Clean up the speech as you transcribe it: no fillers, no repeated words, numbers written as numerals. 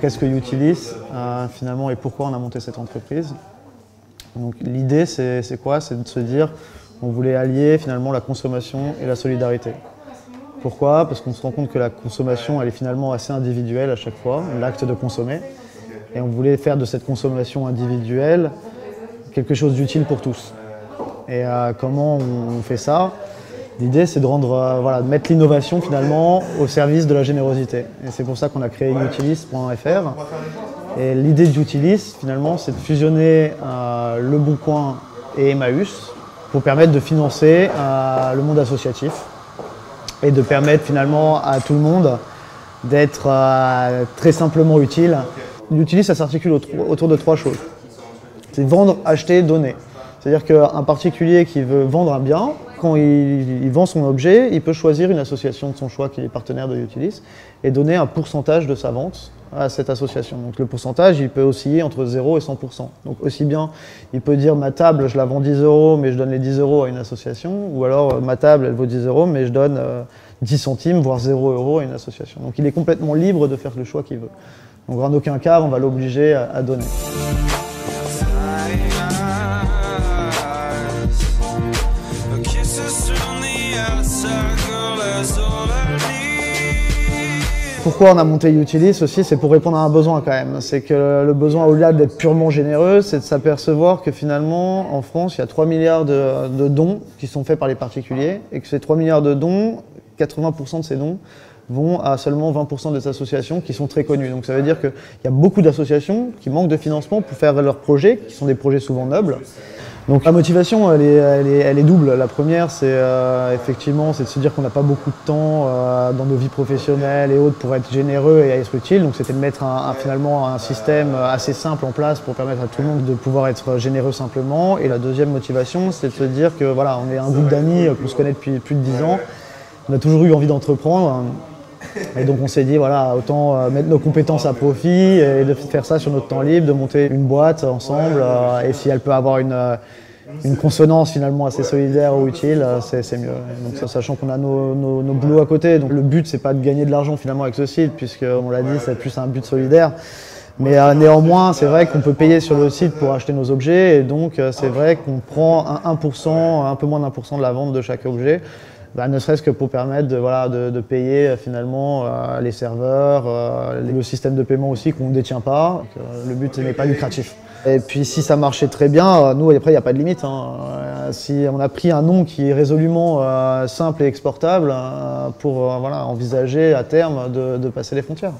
qu'est-ce que Utilis finalement et pourquoi on a monté cette entreprise. Donc l'idée c'est quoi? C'est de se dire on voulait allier finalement la consommation et la solidarité. Pourquoi? Parce qu'on se rend compte que la consommation elle est finalement assez individuelle à chaque fois, l'acte de consommer. Et on voulait faire de cette consommation individuelle quelque chose d'utile pour tous. Et comment on fait ça? L'idée c'est de rendre, de mettre l'innovation finalement au service de la générosité. Et c'est pour ça qu'on a créé utilis.fr. Et l'idée d'Utilis finalement c'est de fusionner Le Bon Coin et Emmaüs pour permettre de financer le monde associatif et de permettre finalement à tout le monde d'être très simplement utile. Utilis ça s'articule autour de 3 choses. C'est vendre, acheter, donner. C'est-à-dire qu'un particulier qui veut vendre un bien, quand il vend son objet, il peut choisir une association de son choix qui est partenaire de Utilis et donner un pourcentage de sa vente à cette association. Donc le pourcentage, il peut osciller entre 0 et 100%. Donc aussi bien, il peut dire ma table, je la vends 10 € mais je donne les 10 € à une association, ou alors ma table, elle vaut 10 € mais je donne 10 centimes, voire 0 € à une association. Donc il est complètement libre de faire le choix qu'il veut. Donc en aucun cas, on va l'obliger à donner. Pourquoi on a monté Utilis aussi, c'est pour répondre à un besoin quand même. C'est que le besoin, au-delà d'être purement généreux, c'est de s'apercevoir que finalement, en France, il y a 3 milliards de dons qui sont faits par les particuliers et que ces 3 milliards de dons, 80% de ces dons vont à seulement 20% des associations qui sont très connues. Donc ça veut dire qu'il y a beaucoup d'associations qui manquent de financement pour faire leurs projets, qui sont des projets souvent nobles. Donc la motivation, elle est double. La première, c'est effectivement, c'est de se dire qu'on n'a pas beaucoup de temps dans nos vies professionnelles et autres pour être généreux et être utile. Donc c'était de mettre finalement un système assez simple en place pour permettre à tout le monde de pouvoir être généreux simplement. Et la deuxième motivation, c'est de se dire que voilà, on est un groupe d'amis qu'on se connaît depuis plus de 10 ans. On a toujours eu envie d'entreprendre. Et donc on s'est dit, voilà, autant mettre nos compétences à profit et de faire ça sur notre temps libre, de monter une boîte ensemble. Et si elle peut avoir une consonance finalement assez solidaire ou utile, c'est mieux. Donc, sachant qu'on a nos boulots à côté. Donc le but, c'est pas de gagner de l'argent finalement avec ce site, puisqu'on l'a dit, c'est plus un but solidaire. Mais néanmoins, c'est vrai qu'on peut payer sur le site pour acheter nos objets. Et donc c'est vrai qu'on prend 1%, un peu moins d'1% de la vente de chaque objet. Ne serait-ce que pour permettre de payer finalement les serveurs, le système de paiement aussi qu'on ne détient pas. Donc, le but n'est pas lucratif. Et puis si ça marchait très bien, nous après il n'y a pas de limite. Si on a pris un nom qui est résolument simple et exportable pour envisager à terme de passer les frontières.